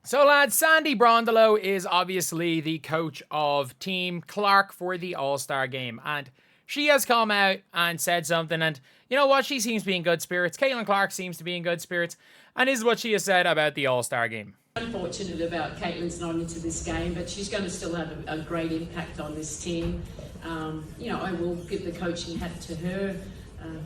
So, lads, Sandy Brondello is obviously the coach of Team Clark for the All-Star game. And she has come out and said something. And you know what? She seems to be in good spirits. Caitlin Clark seems to be in good spirits. And this is what she has said about the All-Star game. Unfortunate about Caitlin's not into this game, but she's going to still have a great impact on this team. I will give the coaching hat to her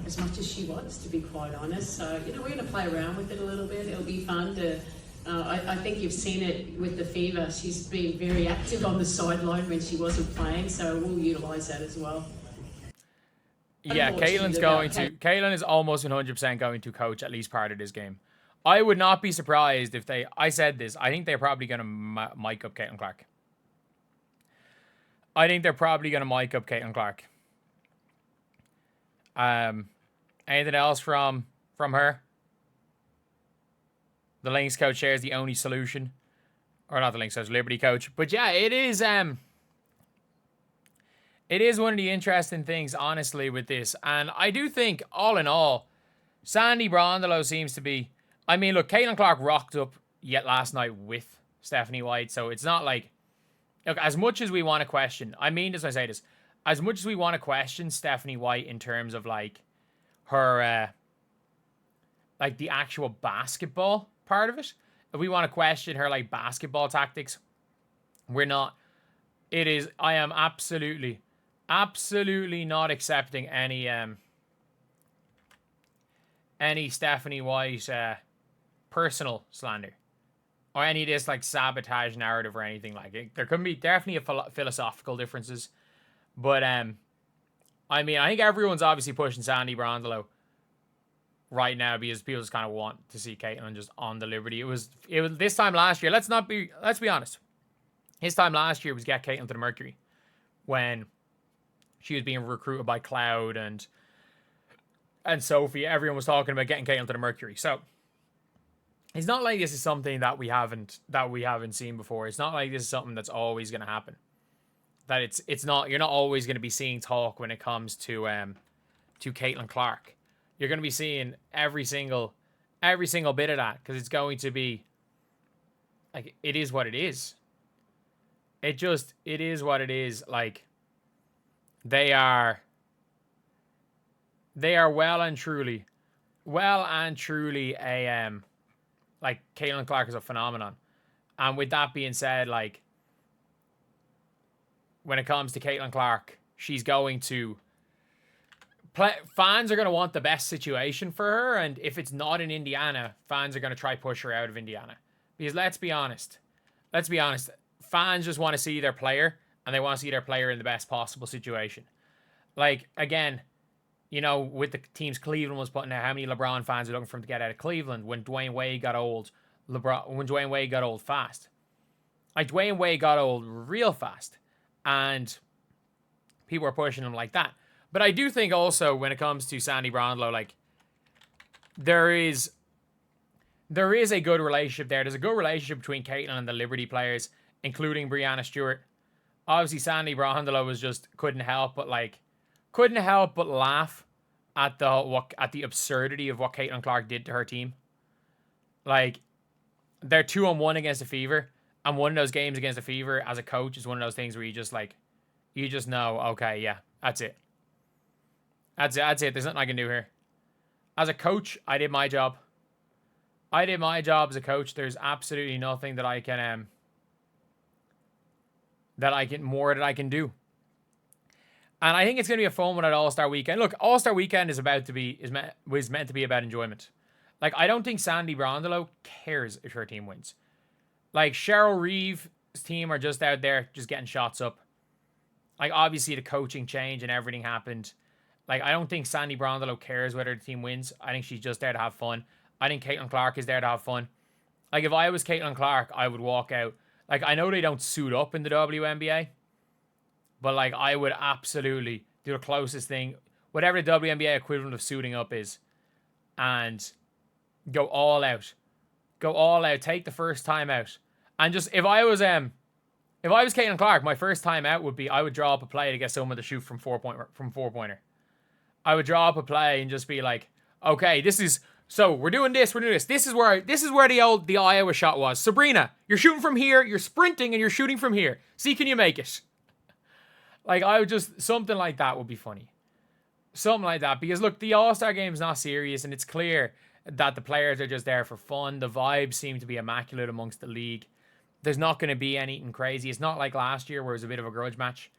as much as she wants, to be quite honest. So, we're going to play around with it a little bit. It'll be fun to... I think you've seen it with the Fever. She's been very active on the sideline when she wasn't playing, so we'll utilise that as well. Yeah, Caitlin is almost 100% going to coach at least part of this game. I would not be surprised if I said this, I think they're probably going to mic up Caitlin Clark. Anything else from her? The Lynx coach shares the only solution. Or not the Lynx coach, Liberty coach. But yeah, it is one of the interesting things, honestly, with this. And I do think, all in all, Sandy Brondello seems to be... I mean, look, Caitlin Clark rocked up yet last night with Stephanie White. So it's not like... Look, as much as we want to question... I mean this when I say this. As much as we want to question Stephanie White in terms of, like, her... like, the actual basketball part of it. If we want to question her, like, basketball tactics, we're not. I am absolutely not accepting any Stephanie White personal slander or any of this, like, sabotage narrative or anything like it. There could be definitely philosophical differences, but I mean, I think everyone's obviously pushing Sandy Brondello right now because people just kind of want to see Caitlin just on the Liberty. It was this time last year. Let's be honest. His time last year was get Caitlin to the Mercury when she was being recruited by Cloud and Sophie. Everyone was talking about getting Caitlin to the Mercury. So it's not like this is something that we haven't seen before. It's not like this is something that's always going to happen. That it's not. You're not always going to be seeing talk when it comes to Caitlin Clark. You're going to be seeing every single bit of that because it's going to be like, it is what it is. It is what it is. Like, they are well and truly a like, Caitlin Clark is a phenomenon. And with that being said, like, when it comes to Caitlin Clark, she's going to fans are going to want the best situation for her, and if it's not in Indiana, fans are going to try push her out of Indiana. Because let's be honest, fans just want to see their player, and they want to see their player in the best possible situation. Like, again, with the teams Cleveland was putting out, how many LeBron fans are looking for him to get out of Cleveland when Dwayne Wade got old? When Dwayne Wade got old fast. Like, Dwayne Wade got old real fast, and people were pushing him like that. But I do think also when it comes to Sandy Brondello, like, there is a good relationship there. There's a good relationship between Caitlin and the Liberty players, including Breanna Steward. Obviously, Sandy Brondello couldn't help but laugh at the absurdity of what Caitlin Clark did to her team. Like, they're 2-1 against the Fever, and one of those games against the Fever as a coach is one of those things where you just know, okay, yeah, that's it. That's it. There's nothing I can do here. As a coach, I did my job. As a coach. There's absolutely nothing that I can do. And I think it's going to be a fun one at All-Star Weekend. Look, All-Star Weekend was meant to be about enjoyment. Like, I don't think Sandy Brondello cares if her team wins. Like, Cheryl Reeve's team are just out there just getting shots up. Like, obviously the coaching change and everything happened. Like, I don't think Sandy Brondello cares whether the team wins. I think she's just there to have fun. I think Caitlin Clark is there to have fun. Like, if I was Caitlin Clark, I would walk out. Like, I know they don't suit up in the WNBA, but, like, I would absolutely do the closest thing, whatever the WNBA equivalent of suiting up is, and go all out. Take the first time out. And just, if I was Caitlin Clark, my first time out would be I would draw up a play to get someone to shoot from four-pointer. I would draw up a play and just be like, okay, this is So we're doing this. This is where the Iowa shot was. Sabrina, you're shooting from here. You're sprinting and you're shooting from here. See, can you make it? Like, I would just, something like that would be funny. Something like that. Because look, the All-Star game is not serious, and it's clear that the players are just there for fun. The vibes seem to be immaculate amongst the league. There's not going to be anything crazy. It's not like last year where it was a bit of a grudge match.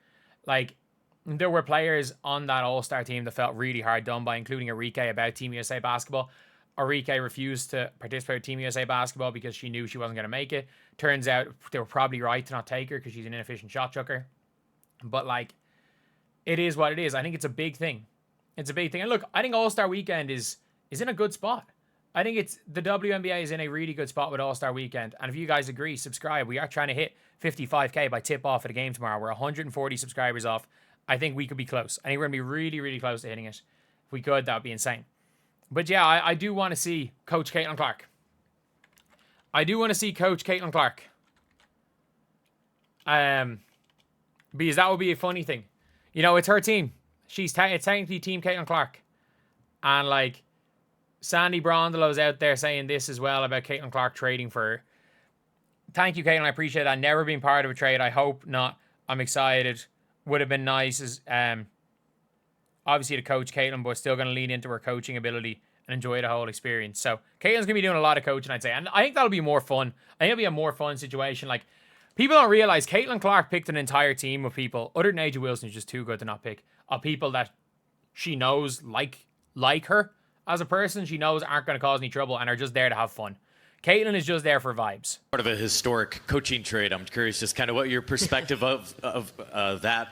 Like, there were players on that All-Star team that felt really hard done by, including Arike about Team USA basketball. Arike refused to participate with Team USA basketball because she knew she wasn't going to make it. Turns out they were probably right to not take her because she's an inefficient shot chucker. But, like, it is what it is. I think it's a big thing. It's a big thing. And look, I think All-Star Weekend is in a good spot. I think it's the WNBA is in a really good spot with All-Star Weekend. And if you guys agree, subscribe. We are trying to hit 55K by tip-off at a game tomorrow. We're 140 subscribers off. I think we could be close. I think we're going to be really, really close to hitting it. If we could, that would be insane. But yeah, I do want to see Coach Caitlin Clark. Because that would be a funny thing. You know, it's her team. It's technically Team Caitlin Clark. And, like, Sandy Brondello's out there saying this as well about Caitlin Clark trading for her. Thank you, Caitlin. I appreciate that. Never been part of a trade. I hope not. I'm excited. Would have been nice as obviously to coach Caitlin, but still going to lean into her coaching ability and enjoy the whole experience. So Caitlin's going to be doing a lot of coaching, I'd say. And I think that'll be more fun. I think it'll be a more fun situation. Like, people don't realize Caitlin Clark picked an entire team of people, other than AJ Wilson, who's just too good to not pick, of people that she knows like her as a person, she knows aren't going to cause any trouble and are just there to have fun. Caitlin is just there for vibes. Part of a historic coaching trade. I'm curious just kind of what your perspective of that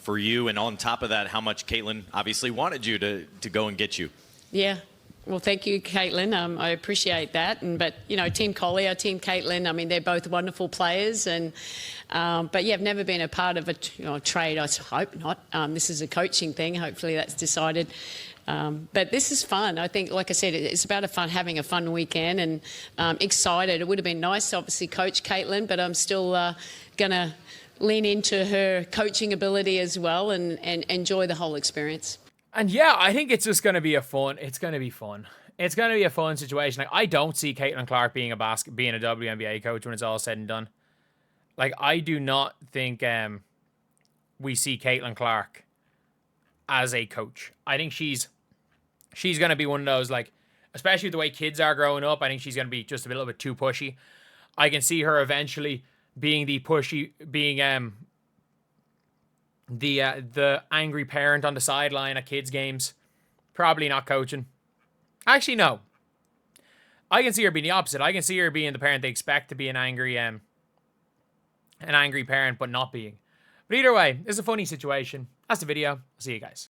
for you, and on top of that, how much Caitlin obviously wanted you to go and get you. Yeah. Well, thank you, Caitlin. I appreciate that. But, you know, Team Collier, Team Caitlin, I mean, they're both wonderful players. But, yeah, I've never been a part of a trade. I hope not. This is a coaching thing. Hopefully that's decided. But this is fun. I think, like I said, it's about having a fun weekend, and excited. It would have been nice to obviously coach Caitlin, but I'm still going to lean into her coaching ability as well and enjoy the whole experience. And yeah, I think it's just going to be it's going to be fun. It's going to be a fun situation. Like, I don't see Caitlin Clark being a WNBA coach when it's all said and done. Like, I do not think we see Caitlin Clark as a coach. I think she's going to be one of those, like, especially the way kids are growing up, I think she's going to be just a little bit too pushy. I can see her eventually being the angry parent on the sideline at kids' games. Probably not coaching. Actually, no. I can see her being the opposite. I can see her being the parent they expect to be an angry parent, but not being. But either way, it's a funny situation. That's the video. I'll see you guys.